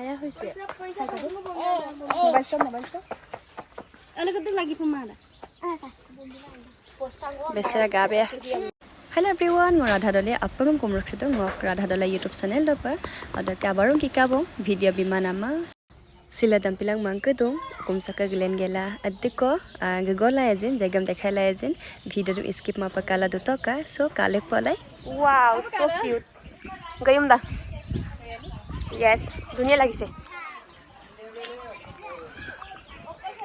আয়া হৈছে মোবাইল চ এনেকে লাগি পমাৰা বেচেৰা গা বেয়া Hello everyone, মই ৰাধা দলে আপোনাক কমৰক্ষিত মোক ৰাধা দলে YouTube channel দপা adake abarong kikabo video bimanama sila dampilang mangkedo kumsaka glen gela adiko gegola ejen jagam dekhala ejen video tu skip ma pakala dutoka so kale polai wow so cute gayum da yes dunia lagise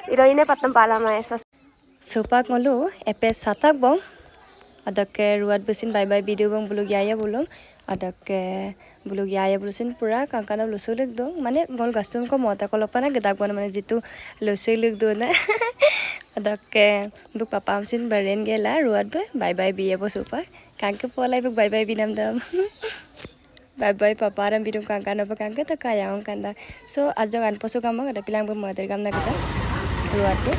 heroine patam pala ma esa sopak ngolu epe satak bong adake ruat besin bye bye video bang bulug yaya bulung adake bulug yaya bulusin pura kankana lusulik do mane gol gasum ko mota kolopana gedak bana mane jitu lusulik do na adake bu papa amsin baren gela ruat bye bye biye bosupa kanke polai bu bye bye binam dam bye bye papa ram bidum kankana ba kanke ta kayang kanda so ajog an posu kam ada pilang bu mother kam na kita ruat de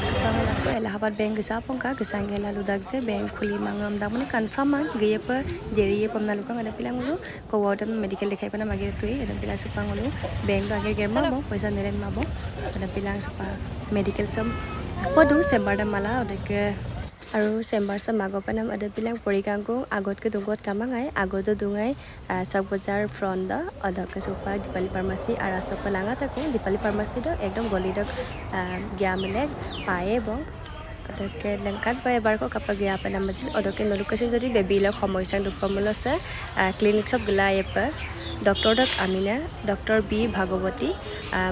Supangan Allahabad Bank gisapong ka gisangela ludag se bank khuli mangam da mane confirm man geye pa jeriye pamna lukang ada pilang lu ko water medical dekhai pana magi tui ada pilang supangulu bank do age germa bo paisa neren ma bo ada pilang supa medical sam podu sembar da mala odeke aru sembar sa mago panam ada pilang porikangko agot ke dungot kamangai agot dungai sak bazar front da ada ke supa dipali pharmacy ara sopa langa ta ko dipali pharmacy do ekdom goli do gyamle pae bo adake lengkat pae bar ko kapag gya panam majil odoke nolukasin jodi baby la khomoisang dupamolo sa clinic sob glaye pa Dr. Dak Amina, Dr. B. Bhagawati,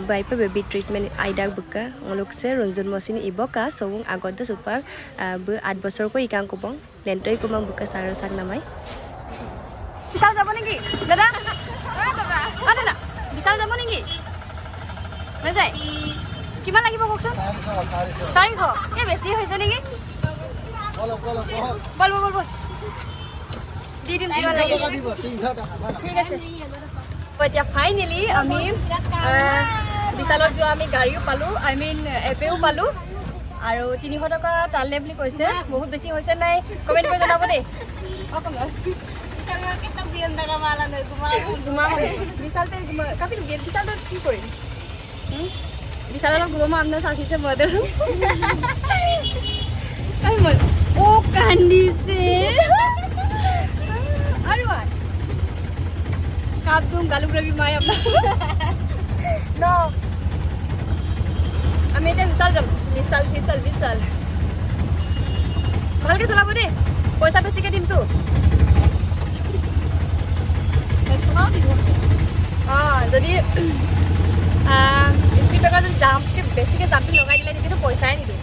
Baipa baby treatment Aida Buka, Olukse, Runzun Mosin Iboka, Song Agoda Super, at Bosorko Ikang Kubong, Lentoi Kumang Buka Sarasak Namai. Bisal Zamoningi, Dada? Adana, Bisal Zamoningi. Nazai, Kiman lagi bawa kokson? Saring ko, ya besi hoise ningi? Bol. Didim jiwa lagi. ঠিক আছে এতিয়া finally আমি বিশালত যোৱা আমি গাড়ীও পালো I mean এপেও পালো আৰু 300 টকা তালনে বুলি কৈছে বহুত বেছি হৈছে নাই কমেন্ট কৰি জনাব দেই বিশালৰ কিতাপ দিম দাগা মালা নাই গুমা বিশালতে কাপিল গেট বিশালত কি কৰিম বিশালৰ গুমা আমনা সাকিছে মদে আই মল ও কান্দিছে Aruan. Kabdum galug rabi maya apna. No. Ami eta Vishal. Bhalke cholabo de. Paisa besike dim to. Jodi speed breaker jodi jump ke besike jumping logai dile tete to paisa ni do.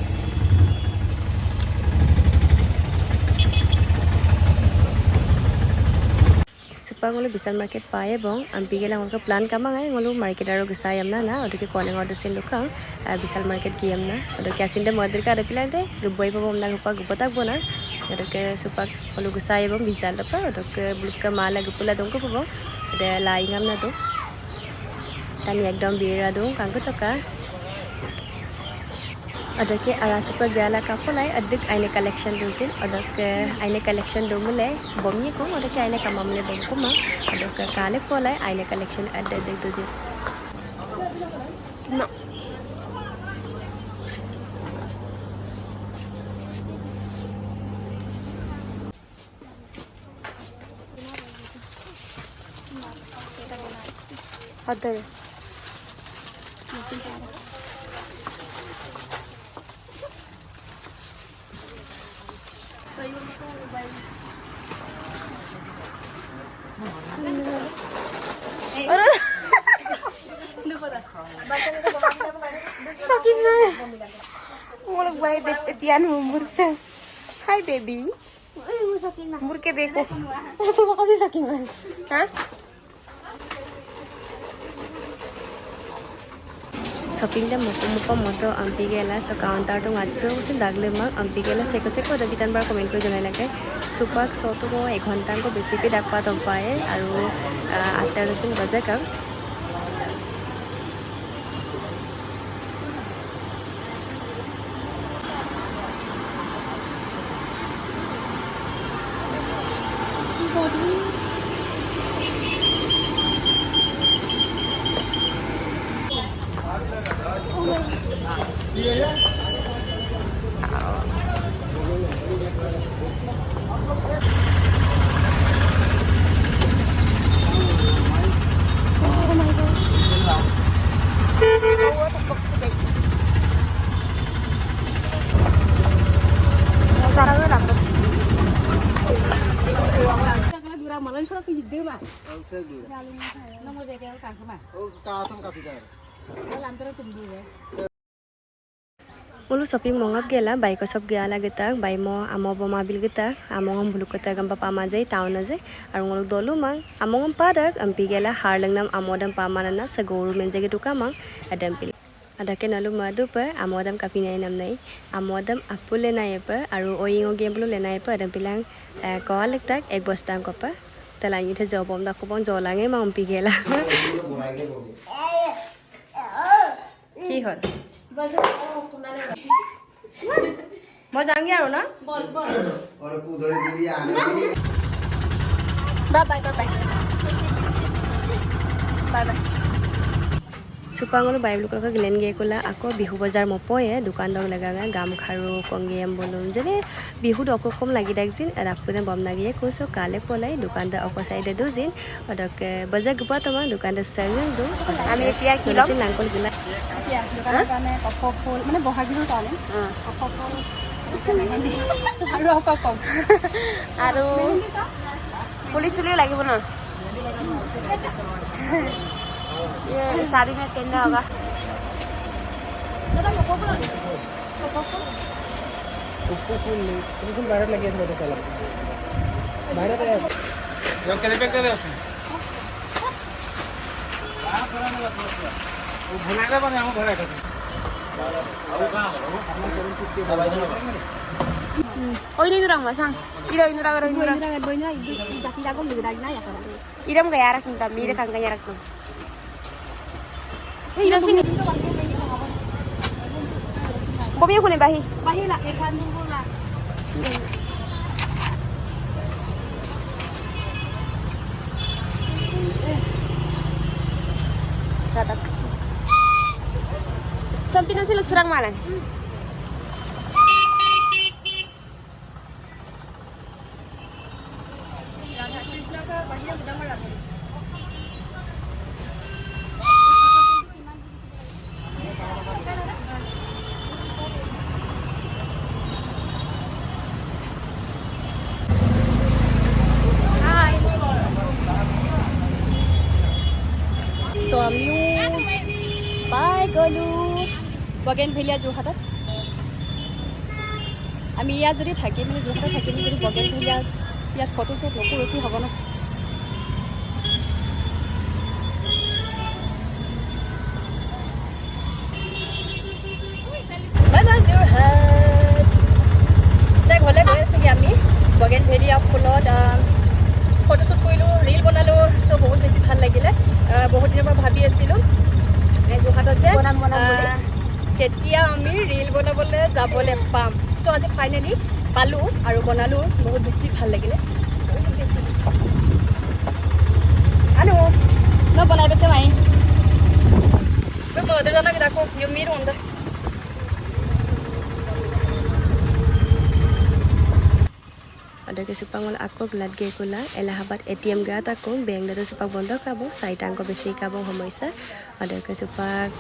Supangolo Bisal market pae bong ampigela ngolka plan kamangai ngolu market aro gisayam na odike calling order sin lukang Bisal market kiyam na odike asinde moder ka repilante guboi pa bomna gupa gupatak bona odike supak ngolu gisay bong Bisal pa odike bulka mala gupula dongko po de laingam na to tani ekdom bira dong kangko toka adake ara super gala kapolai adik aine collection dojin adake aine collection domule bomni ko adake aine kamamle bomko ma adake kale polai aine collection adik dojin no adare Saking na. Mulog bahay detian mumursa. Hi baby. Mur ke देखो. Suba kami saking man. Ha? shopping da mupa moto ampigela so counter to matso sin dagle ma ampigela seko da bitan bar comment koi janai lage supak so to ko 1 ঘন্টা ko besi pe dakpa to pae aru 8:00 baje ka Mulu shopping mongap gela bike shop gela gita bai mo amo boma bil gita amongam buluk kata gamba pama jai town aje aru ngol dolu mang amongam padak ampi gela harlangnam amodam pamanana sagoru menje gitu kamang adam pil adake nalu madu pa amodam kapinai nam nai amodam apule nai pa aru oingo game bulu lenai pa adam pilang koalik tak ek bostang kopa talangi the jobom da kopon jolange ma ampi gela ki hol mau jangan ya Rona? Bol. Orang kuda ini aneh. Bye. Supangolo Bible ko gilen ge kula ako bihu bazar mo poye dukan dog laga gam kharu kongem bolum jene bihu do ko kom lagi dakjin rapune bom nagi ko so kale polai dukan da ako side dozin odak bazar gpa tama dukan da sangen do ami tia kilo sin langkol gila tia dukan kane kopol mane boha bihu tane kopol mehendi aru ako kom aru pulis li lagi bono ये साड़ी में पहनना होगा दादा cocoa फूल बिल्कुल बाहर लगे थोड़े साल बाहर है जो करे पे करे उसने वो भुनाएगा बने हम घर आके आओ का अपना 76 के भाई ओइ नि दुरां मासां इरो बोइना जाकी जाको लिगराइना या करे इरम गया रखन त मेरे कंगया रखन Ilang sini? Bobi aku nih bahi. Bahi lah, ikan dulu lah. Dadak. Sampai nasi lu serang mana? Radha Krishna ka bahi yang udah malam. So আমি পাই গলো বগেন ভেলিয়া যোৰহাটত আমি ইয়াত যদি থাকি মানে যোৰহাটত থাকি যদি বগেন ভেলিয়া ইয়াত ফটো শ্বুট নকৰোঁ হ'ব ন বাই যোৰহাট তাই ঘৰলৈ গৈ আছোঁগৈ আমি বগেন ভেলিয়া ফুলত ফটো শ্বুট কৰিলোঁ ৰীল বনালোঁ চ' বহুত বেছি ভাল লাগিলে বহুত দিনৰ পৰা ভাবি আছিলোঁ যোৰহাটত যে কেতিয়া আমি ৰীল বনাবলৈ যাবলৈ পাম চ' আজি ফাইনেলি পালোঁ আৰু বনালোঁ বহুত বেছি ভাল লাগিলে বহুত বেছি আনো মই বনাই পেতে মাই মধুজনক দেখো ইউমিৰ মন্দা Ada supang wala ako glad gay ko la Allahabad ATM gata ko bank dito supag bondo kabo saitang ko besi kabo homoisa ada ke supag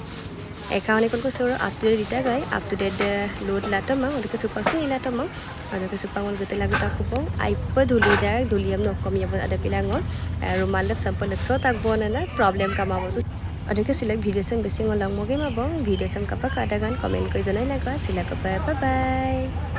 account ikon ko suro up to date dita gai up to date load lata mang ada ke supag sing ilata mang ada ke supang wala gete lagu ta ko bong aipa dhuli da dhuliam no kom yabon ada pilango rumal lep sample lep so tak bonana problem kama bo ada ke silak video sam besi ngolang mo ge ma bong video sam kapak ada gan comment ko janai la ka silak bye bye